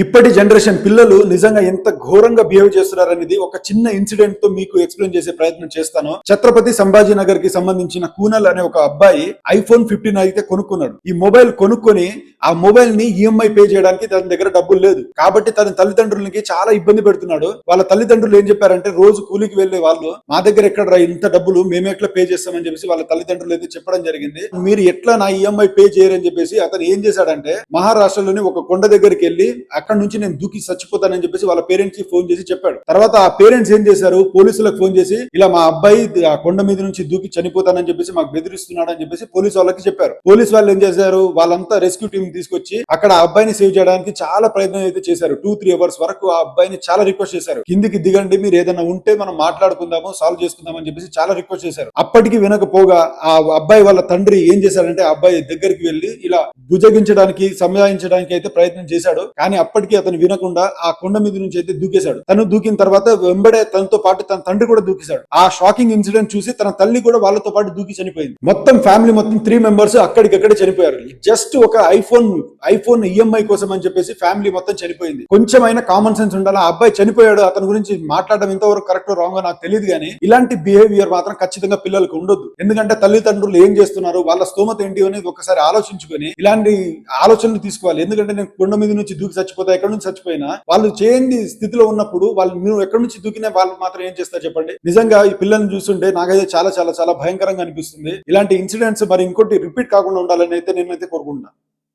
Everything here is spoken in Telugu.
ఇప్పటి జనరేషన్ పిల్లలు నిజంగా ఎంత ఘోరంగా బిహేవ్ చేస్తున్నారనేది ఒక చిన్న ఇన్సిడెంట్ తో మీకు ఎక్స్ప్లెయిన్ చేసే ప్రయత్నం చేస్తాను. ఛత్రపతి సంభాజీ నగర్ కి సంబంధించిన కూనల్ అనే ఒక అబ్బాయి ఐఫోన్ 15 అయితే కొనుక్కున్నాడు. ఈ మొబైల్ కొనుక్కొని ఆ మొబైల్ ని ఈఎంఐ పే చేయడానికి తన దగ్గర డబ్బులు లేదు కాబట్టి తన తల్లిదండ్రులకి చాలా ఇబ్బంది పెడుతున్నాడు. వాళ్ళ తల్లిదండ్రులు ఏం చెప్పారంటే, రోజు కూలికి వెళ్లే వాళ్ళు మా దగ్గర ఎక్కడ ఇంత డబ్బులు మేము ఎట్లా పే చేస్తామని చెప్పేసి వాళ్ళ తల్లిదండ్రులు అయితే చెప్పడం జరిగింది. మీరు ఎట్లా నా ఈఎంఐ పే చేయరని చెప్పేసి అతను ఏం చేశాడంటే, మహారాష్ట్రలోని ఒక కొండ దగ్గరికి వెళ్ళి అక్కడ నుంచి నేను దూకి చచ్చిపోతానని చెప్పేసి వాళ్ళ పేరెంట్స్ కి ఫోన్ చేసి చెప్పాడు. తర్వాత ఆ పేరెంట్స్ ఏం చేశారు, పోలీసులకు ఫోన్ చేసి ఇలా మా అబ్బాయి ఆ కొండ మీద నుంచి దూకి చనిపోతానని చెప్పేసి మాకు బెదిరిస్తున్నాడు అని చెప్పేసి పోలీసు వాళ్ళకి చెప్పారు. పోలీసు వాళ్ళు ఏం చేశారు, వాళ్ళంతా రెస్క్యూ టీం తీసుకొచ్చి అక్కడ ఆ అబ్బాయిని సేవ్ చేయడానికి చాలా ప్రయత్నం అయితే చేశారు. 2-3 అవర్స్ వరకు ఆ అబ్బాయిని చాలా రిక్వెస్ట్ చేశారు, కిందికి దిగండి, మీరు ఏదైనా ఉంటే మనం మాట్లాడుకుందాము, సాల్వ్ చేసుకుందాం అని చెప్పేసి చాలా రిక్వెస్ట్ చేశారు. అప్పటికి వినకపోగా ఆ అబ్బాయి వాళ్ళ తండ్రి ఏం చేశారంటే, ఆ అబ్బాయి దగ్గరికి వెళ్లి ఇలా భుజగించడానికి సంజాయించడానికి అయితే ప్రయత్నం చేశాడు. కానీ అప్పటికి అతను వినకుండా ఆ కొండ మీద నుంచి అయితే దూకేశాడు. తను దూకిన తర్వాత వెంబడే తనతో పాటు తన తండ్రి కూడా దూకేశాడు. ఆ షాకింగ్ ఇన్సిడెంట్ చూసి తన తల్లి కూడా వాళ్ళతో పాటు దూకి చనిపోయింది. మొత్తం ఫ్యామిలీ మొత్తం 3 మెంబర్స్ అక్కడికక్కడే చనిపోయారు. జస్ట్ ఒక ఐఫోన్ ఈఎంఐ కోసం అని చెప్పేసి ఫ్యామిలీ మొత్తం చనిపోయింది. కొంచెమైనా కామన్ సెన్స్ ఉండాలి. ఆ అబ్బాయి చనిపోయాడు, అతని గురించి మాట్లాడడం ఎంతవరకు కరెక్ట్ రాంగో నాకు తెలియదు, కానీ ఇలాంటి బిహేవియర్ మాత్రం ఖచ్చితంగా పిల్లలకు ఉండొద్దు. ఎందుకంటే తల్లిదండ్రులు ఏం చేస్తున్నారు, వాళ్ళ స్తోమత ఏంటి అనేది ఒకసారి ఆలోచించుకొని ఇలాంటి ఆలోచనలు తీసుకోవాలి. ఎందుకంటే నేను కొండ మీద నుంచి దూకి చచ్చిపోతా, ఎక్కడి నుంచి చచ్చిపోయినా వాళ్ళు చేయని స్థితిలో ఉన్నప్పుడు వాళ్ళు మీరు ఎక్కడి నుంచి దూకినా వాళ్ళు మాత్రం ఏం చేస్తారు చెప్పండి. నిజంగా ఈ పిల్లల్ని చూస్తుంటే నాకైతే చాలా చాలా చాలా భయంకరంగా అనిపిస్తుంది. ఇలాంటి ఇన్సిడెంట్స్ మరి ఇంకోటి రిపీట్ కాకుండా ఉండాలని అయితే నేనైతే కోరుకుంటున్నాను.